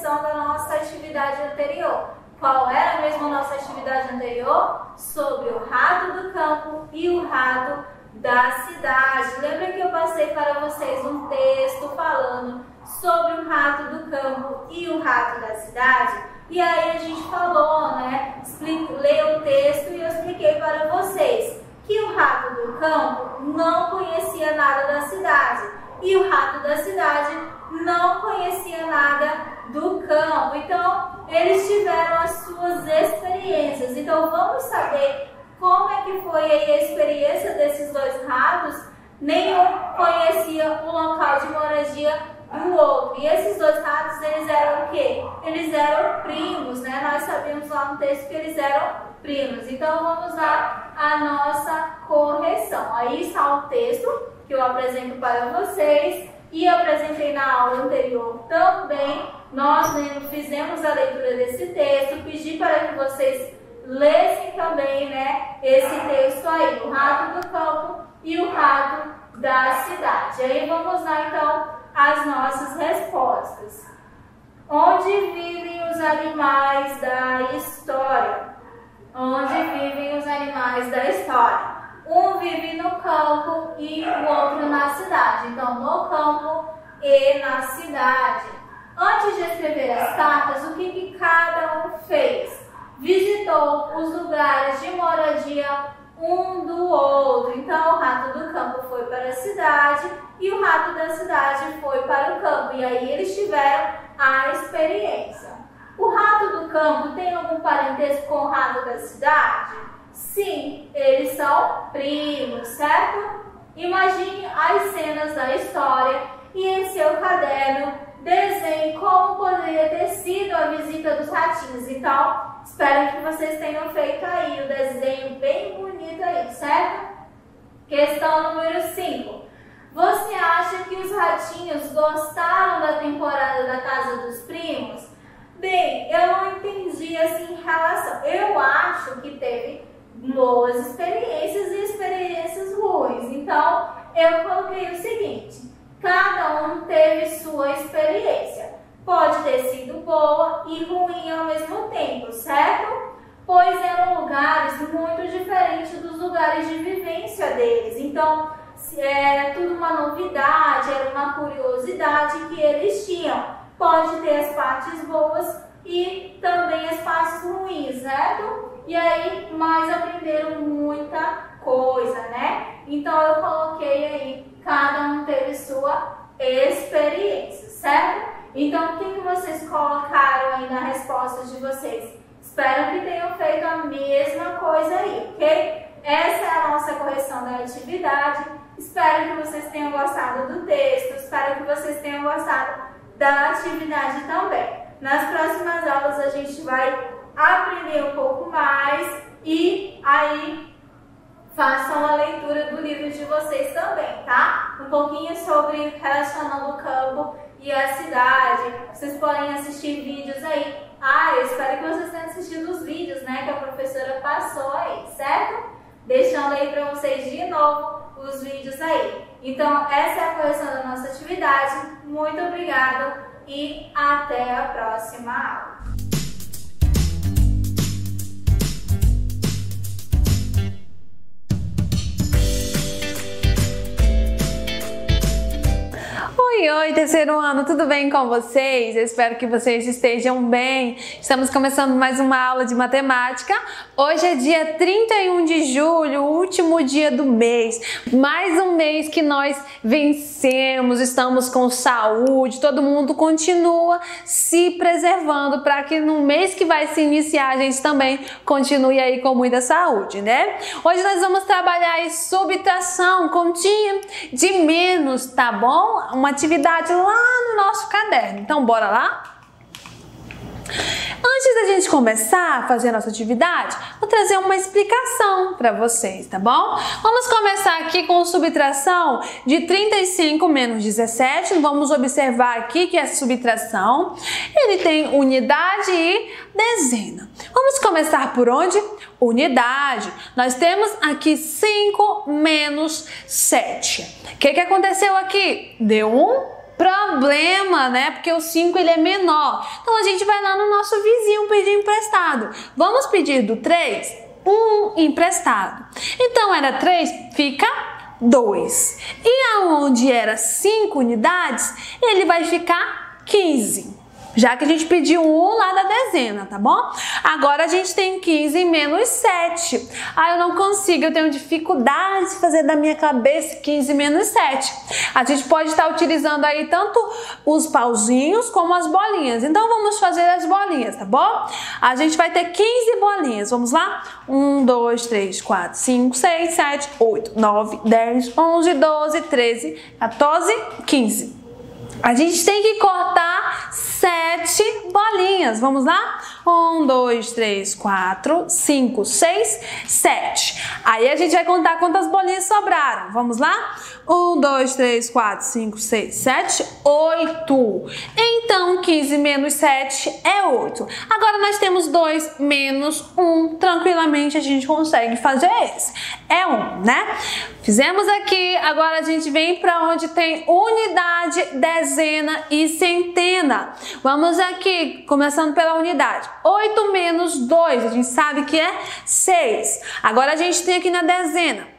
correção da nossa atividade anterior. Qual era mesmo a nossa atividade anterior? Sobre o rato do campo e o rato da cidade. Lembra que eu passei para vocês um texto falando sobre o rato do campo e o rato da cidade? E aí a gente falou, né? Leu o texto e eu expliquei para vocês que o rato do campo não conhecia nada da cidade e o rato da cidade não conhecia nada do campo. Então, eles tiveram as suas experiências. Então, vamos saber como é que foi a experiência desses dois ratos. Nenhum conhecia o local de moradia do outro. E esses dois ratos, eles eram o quê? Eles eram primos, né? Nós sabíamos lá no texto que eles eram primos. Então, vamos lá a nossa correção. Aí está o texto que eu apresento para vocês e apresentei na aula anterior também. Nós fizemos a leitura desse texto, pedi para que vocês lessem também, né, esse texto aí, o rato do campo e o rato da cidade. Aí vamos lá então às nossas respostas. Onde vivem os animais da história? Onde vivem os animais da história? Um vive no campo e o outro na cidade. Então, no campo e na cidade. Antes de escrever as cartas, o que cada um fez? Visitou os lugares de moradia um do outro. Então, o rato do campo foi para a cidade e o rato da cidade foi para o campo. E aí eles tiveram a experiência. O rato do campo tem algum parentesco com o rato da cidade? Sim, eles são primos, certo? Imagine as cenas da história e em seu caderno desenhe como poderia ter sido a visita dos ratinhos. Então, espero que vocês tenham feito aí o desenho bem bonito aí, certo? Questão número 5. Você acha que os ratinhos gostaram da temporada da Casa dos Primos? Bem, eu não entendi assim em relação. Eu acho que teve boas experiências e experiências ruins. Então, eu coloquei o seguinte: cada um teve sua experiência. Pode ter sido boa e ruim ao mesmo tempo, certo? Pois eram lugares muito diferentes dos lugares de vivência deles. Então, era tudo uma novidade, era uma curiosidade que eles tinham. Pode ter as partes boas e também as partes ruins, certo? E aí, mas aprenderam muita coisa, né? Então, eu coloquei aí, cada um teve sua experiência, certo? Então, o que vocês colocaram aí na resposta de vocês? Espero que tenham feito a mesma coisa aí, ok? Essa é a nossa correção da atividade. Espero que vocês tenham gostado do texto, espero que vocês tenham gostado da atividade também. Nas próximas aulas a gente vai aprender um pouco mais e aí façam a leitura do livro de vocês também, tá? Um pouquinho sobre relacionando o campo e a cidade. Vocês podem assistir vídeos aí. Eu espero que vocês tenham assistido os vídeos, né, que a professora passou aí, certo? Deixando aí para vocês de novo os vídeos aí. Então, essa é a correção da nossa atividade. Muito obrigada e até a próxima aula. Oi, terceiro ano, tudo bem com vocês? Eu espero que vocês estejam bem. Estamos começando mais uma aula de matemática. Hoje é dia 31 de julho, o último dia do mês. Mais um mês que nós vencemos, estamos com saúde, todo mundo continua se preservando para que no mês que vai se iniciar a gente também continue aí com muita saúde, né? Hoje nós vamos trabalhar aí subtração, continha de menos, tá bom? Uma atividade lá no nosso caderno. Então, bora lá? Antes da gente começar a fazer a nossa atividade, vou trazer uma explicação para vocês, tá bom? Vamos começar aqui com subtração de 35 menos 17. Vamos observar aqui que essa subtração, ele tem unidade e dezena. Vamos começar por onde? Unidade. Nós temos aqui 5 menos 7. O que aconteceu aqui? Deu 1 problema, né? Porque o 5 ele é menor. Então a gente vai lá no nosso vizinho pedir emprestado. Vamos pedir do 3 1 emprestado. Então era 3, fica 2. E aonde era 5 unidades, ele vai ficar 15. Já que a gente pediu 1 lá da dezena, tá bom? Agora a gente tem 15 menos 7. Ah, eu não consigo, eu tenho dificuldade de fazer da minha cabeça 15 menos 7. A gente pode estar utilizando aí tanto os pauzinhos como as bolinhas. Então vamos fazer as bolinhas, tá bom? A gente vai ter 15 bolinhas. Vamos lá? 1, 2, 3, 4, 5, 6, 7, 8, 9, 10, 11, 12, 13, 14, 15. A gente tem que cortar 7 bolinhas. Vamos lá? 1, 2, 3, 4, 5, 6, 7. Aí a gente vai contar quantas bolinhas sobraram. Vamos lá? 1, 2, 3, 4, 5, 6, 7, 8. Então, 15 menos 7 é 8. Agora nós temos 2 menos 1. Tranquilamente a gente consegue fazer esse. É 1, né? Fizemos aqui. Agora a gente vem para onde tem unidade, dezena e centena. Vamos aqui, começando pela unidade. 8 menos 2, a gente sabe que é 6. Agora a gente tem aqui na dezena.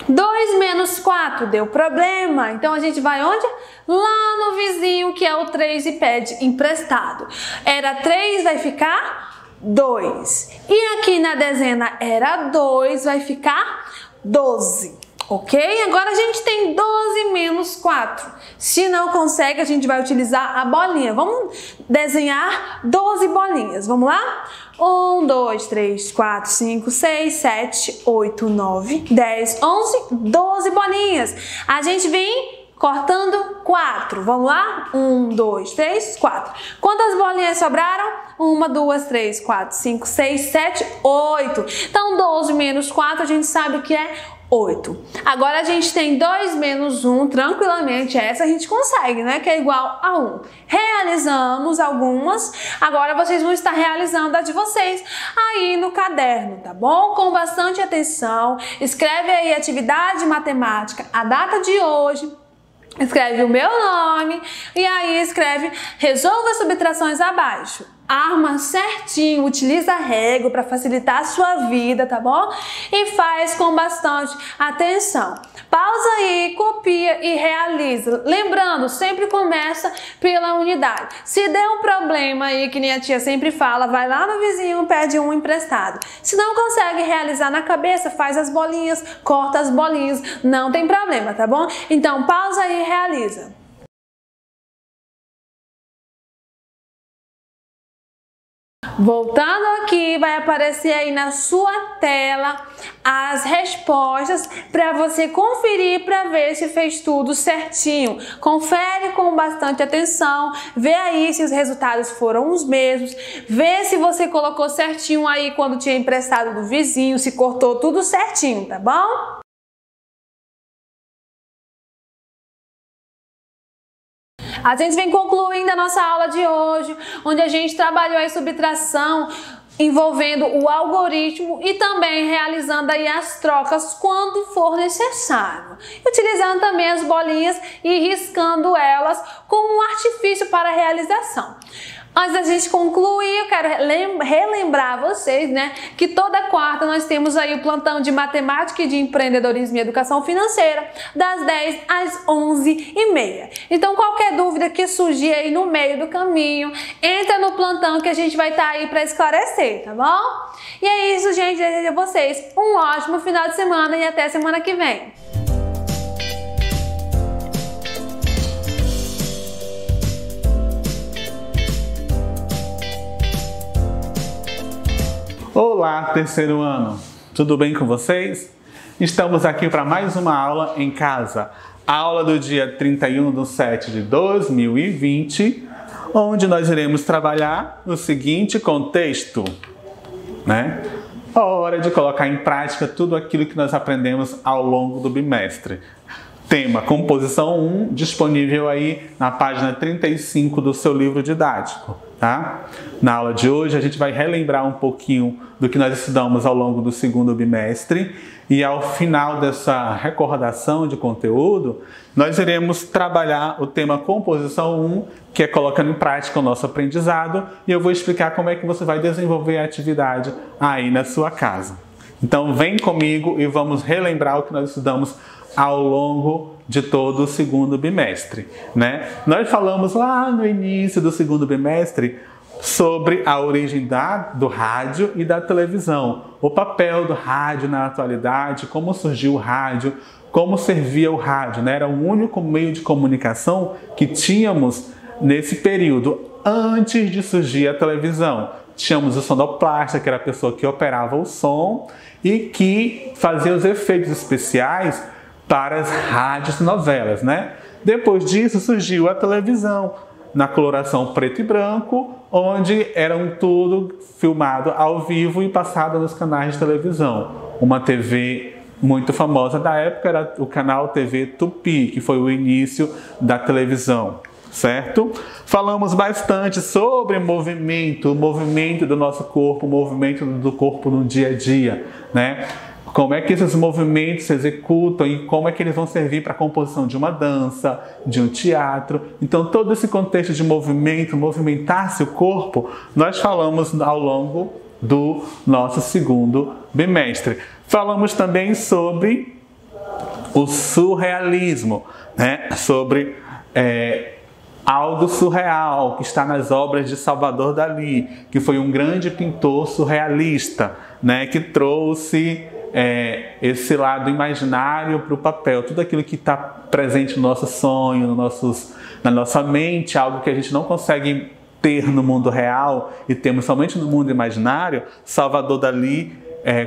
2 menos 4, deu problema. Então a gente vai onde? Lá no vizinho, que é o 3, e pede emprestado. Era 3, vai ficar 2. E aqui na dezena era 2, vai ficar 12. Ok? Agora a gente tem 12 menos 4. Se não consegue, a gente vai utilizar a bolinha. Vamos desenhar 12 bolinhas. Vamos lá? 1, 2, 3, 4, 5, 6, 7, 8, 9, 10, 11, 12 bolinhas. A gente vem cortando 4. Vamos lá? 1, 2, 3, 4. Quantas bolinhas sobraram? 1, 2, 3, 4, 5, 6, 7, 8. Então, 12 menos 4, a gente sabe que é 8. Agora a gente tem 2 menos 1, tranquilamente, essa a gente consegue, né? Que é igual a 1. Realizamos algumas, agora vocês vão estar realizando a de vocês aí no caderno, tá bom? Com bastante atenção, escreve aí atividade matemática, a data de hoje, escreve o meu nome e aí escreve resolva as subtrações abaixo. Arma certinho, utiliza a régua para facilitar a sua vida, tá bom? E faz com bastante atenção. Pausa aí, copia e realiza. Lembrando, sempre começa pela unidade. Se der um problema aí, que nem a tia sempre fala, vai lá no vizinho, pede um emprestado. Se não consegue realizar na cabeça, faz as bolinhas, corta as bolinhas, não tem problema, tá bom? Então, pausa aí e realiza. Voltando aqui, vai aparecer aí na sua tela as respostas para você conferir para ver se fez tudo certinho. Confere com bastante atenção, vê aí se os resultados foram os mesmos, vê se você colocou certinho aí quando tinha emprestado do vizinho, se cortou tudo certinho, tá bom? A gente vem concluindo a nossa aula de hoje, onde a gente trabalhou a subtração envolvendo o algoritmo e também realizando aí as trocas quando for necessário. Utilizando também as bolinhas e riscando elas como um artifício para a realização. Antes da gente concluir, eu quero relembrar vocês, né, que toda quarta nós temos aí o plantão de matemática e de empreendedorismo e educação financeira, das 10 às 11h30. Então, qualquer dúvida que surgir aí no meio do caminho, entra no plantão que a gente vai estar aí para esclarecer, tá bom? E é isso, gente. Desejo a vocês um ótimo final de semana e até semana que vem. Olá, terceiro ano! Tudo bem com vocês? Estamos aqui para mais uma aula em casa. A aula do dia 31/7/2020, onde nós iremos trabalhar o seguinte contexto, né? A hora de colocar em prática tudo aquilo que nós aprendemos ao longo do bimestre. Tema Composição 1, disponível aí na página 35 do seu livro didático. tá? Na aula de hoje a gente vai relembrar um pouquinho do que nós estudamos ao longo do segundo bimestre e ao final dessa recordação de conteúdo, nós iremos trabalhar o tema composição 1, que é colocando em prática o nosso aprendizado, e eu vou explicar como é que você vai desenvolver a atividade aí na sua casa. Então vem comigo e vamos relembrar o que nós estudamos ao longo de todo o segundo bimestre, né? Nós falamos lá no início do segundo bimestre sobre a origem do rádio e da televisão, o papel do rádio na atualidade, como surgiu o rádio, como servia o rádio, né? Era o único meio de comunicação que tínhamos nesse período, antes de surgir a televisão. Tínhamos o sonoplasta, que era a pessoa que operava o som e que fazia os efeitos especiais para as rádios e novelas, né? Depois disso surgiu a televisão, na coloração preto e branco, onde eram tudo filmado ao vivo e passado nos canais de televisão. Uma TV muito famosa da época era o canal TV Tupi, que foi o início da televisão, certo? Falamos bastante sobre movimento, o movimento do nosso corpo, o movimento do corpo no dia a dia, né? Como é que esses movimentos se executam e como é que eles vão servir para a composição de uma dança, de um teatro. Então, todo esse contexto de movimento, movimentar-se o corpo, nós falamos ao longo do nosso segundo bimestre. Falamos também sobre o surrealismo, né? Sobre algo surreal que está nas obras de Salvador Dalí, que foi um grande pintor surrealista, né? Que trouxe esse lado imaginário para o papel, tudo aquilo que está presente no nosso sonho, na nossa mente, algo que a gente não consegue ter no mundo real e temos somente no mundo imaginário. Salvador Dalí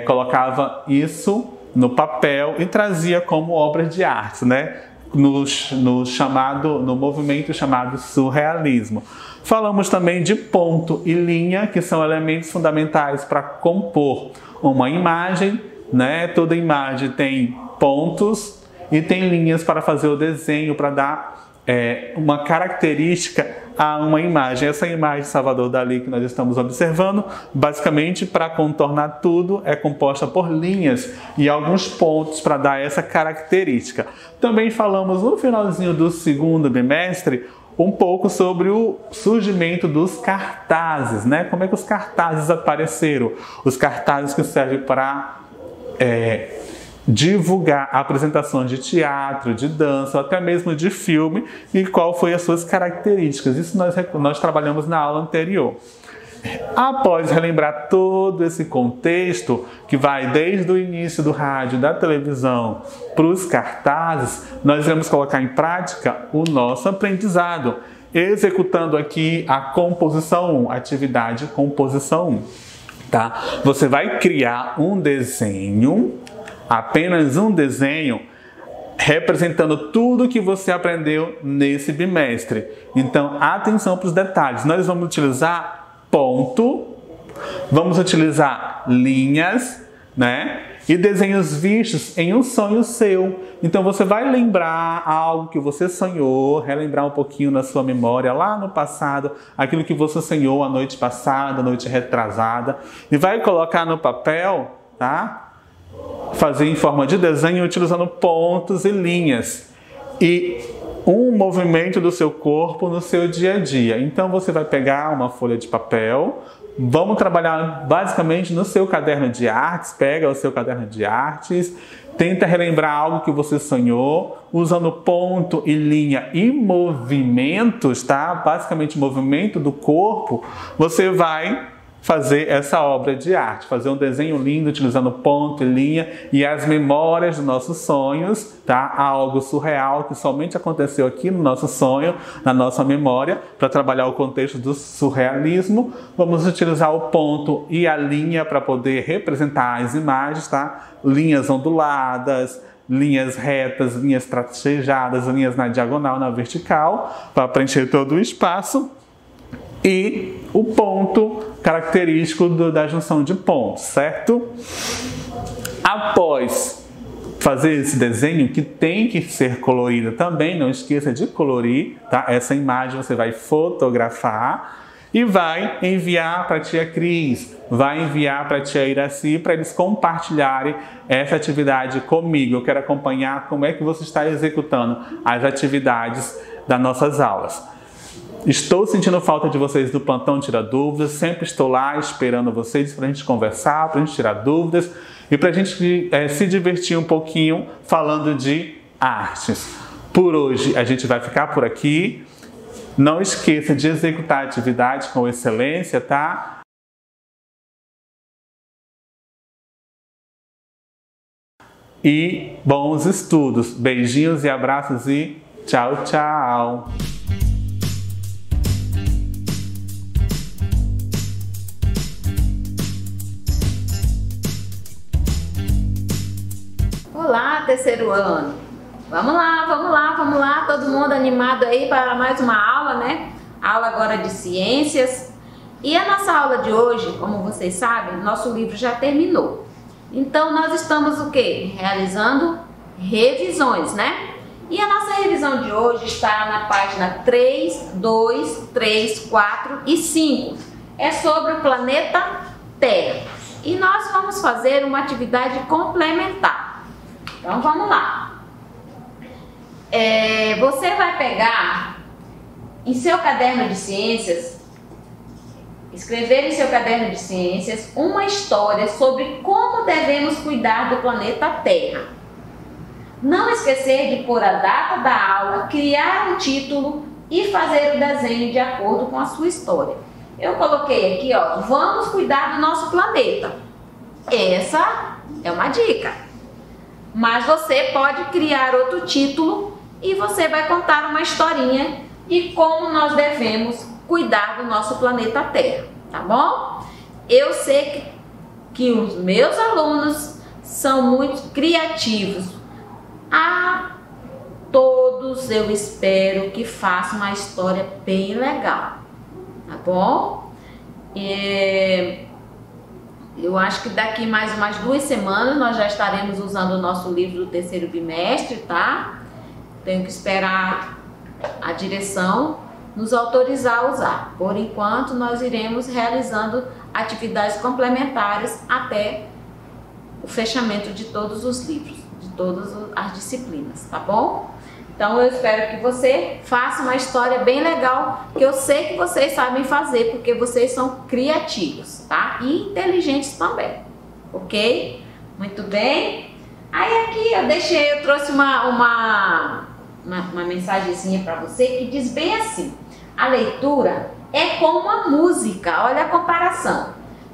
colocava isso no papel e trazia como obras de arte, né? No movimento chamado surrealismo. Falamos também de ponto e linha, que são elementos fundamentais para compor uma imagem, né? Toda imagem tem pontos e tem linhas para fazer o desenho, para dar uma característica a uma imagem. Essa imagem de Salvador Dalí que nós estamos observando, basicamente, para contornar tudo, é composta por linhas e alguns pontos para dar essa característica. Também falamos no finalzinho do segundo bimestre um pouco sobre o surgimento dos cartazes, né? Como é que os cartazes apareceram? Os cartazes que servem para divulgar apresentações de teatro, de dança, ou até mesmo de filme, e qual foi as suas características. Isso nós trabalhamos na aula anterior. Após relembrar todo esse contexto, que vai desde o início do rádio, da televisão, para os cartazes, nós vamos colocar em prática o nosso aprendizado, executando aqui a composição 1, atividade composição 1. Tá? Você vai criar um desenho, apenas um desenho, representando tudo que você aprendeu nesse bimestre. Então, atenção para os detalhes. Nós vamos utilizar ponto, vamos utilizar linhas, né? E desenhos vistos em um sonho seu. Então você vai lembrar algo que você sonhou, relembrar um pouquinho na sua memória lá no passado, aquilo que você sonhou a noite passada, a noite retrasada, e vai colocar no papel, tá? Fazer em forma de desenho utilizando pontos e linhas e um movimento do seu corpo no seu dia a dia. Então você vai pegar uma folha de papel. Vamos trabalhar basicamente no seu caderno de artes. Pega o seu caderno de artes, tenta relembrar algo que você sonhou, usando ponto e linha e movimentos, tá? Basicamente movimento do corpo. Você vai fazer essa obra de arte, fazer um desenho lindo utilizando ponto e linha e as memórias dos nossos sonhos, tá? Algo surreal que somente aconteceu aqui no nosso sonho, na nossa memória, para trabalhar o contexto do surrealismo. Vamos utilizar o ponto e a linha para poder representar as imagens, tá? Linhas onduladas, linhas retas, linhas tracejadas, linhas na diagonal, na vertical, para preencher todo o espaço. E o ponto característico da junção de pontos, certo? Após fazer esse desenho, que tem que ser colorido também, não esqueça de colorir, tá? Essa imagem você vai fotografar E vai enviar para a tia Cris, vai enviar para a tia Iraci, para eles compartilharem essa atividade comigo. Eu quero acompanhar como é que você está executando as atividades das nossas aulas. Estou sentindo falta de vocês do Plantão Tira Dúvidas, sempre estou lá esperando vocês para a gente conversar, para a gente tirar dúvidas e para a gente se divertir um pouquinho falando de artes. Por hoje a gente vai ficar por aqui. Não esqueça de executar a atividade com excelência, tá? E bons estudos. Beijinhos e abraços e tchau, tchau! Olá, terceiro ano! Vamos lá, todo mundo animado aí para mais uma aula, né? Aula agora de ciências. E a nossa aula de hoje, como vocês sabem, nosso livro já terminou. Então nós estamos o quê? Realizando revisões, né? E a nossa revisão de hoje está na página 3, 2, 3, 4 e 5. É sobre o planeta Terra. E nós vamos fazer uma atividade complementar. Então vamos lá. Você vai pegar em seu caderno de ciências, escrever em seu caderno de ciências uma história sobre como devemos cuidar do planeta Terra. Não esquecer de pôr a data da aula, criar um título e fazer o desenho de acordo com a sua história. Eu coloquei aqui, ó, vamos cuidar do nosso planeta. Essa é uma dica. Mas você pode criar outro título e você vai contar uma historinha de como nós devemos cuidar do nosso planeta Terra, tá bom? Eu sei que os meus alunos são muito criativos. A todos eu espero que façam uma história bem legal, tá bom? Eu acho que daqui mais umas 2 semanas nós já estaremos usando o nosso livro do terceiro bimestre, tá? Tenho que esperar a direção nos autorizar a usar. Por enquanto, nós iremos realizando atividades complementares até o fechamento de todos os livros, de todas as disciplinas, tá bom? Então, eu espero que você faça uma história bem legal, que eu sei que vocês sabem fazer, porque vocês são criativos, tá? E inteligentes também, ok? Muito bem. Aí aqui eu trouxe uma mensagenzinha para você que diz bem assim: a leitura é como uma música, olha a comparação,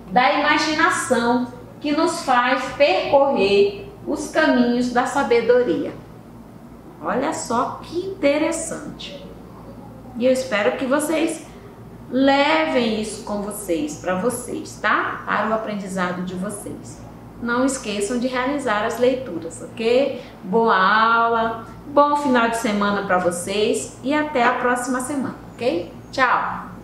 da imaginação que nos faz percorrer os caminhos da sabedoria. Olha só que interessante. E eu espero que vocês levem isso com vocês, para vocês, tá? Para o aprendizado de vocês. Não esqueçam de realizar as leituras, ok? Boa aula, bom final de semana para vocês e até a próxima semana, ok? Tchau!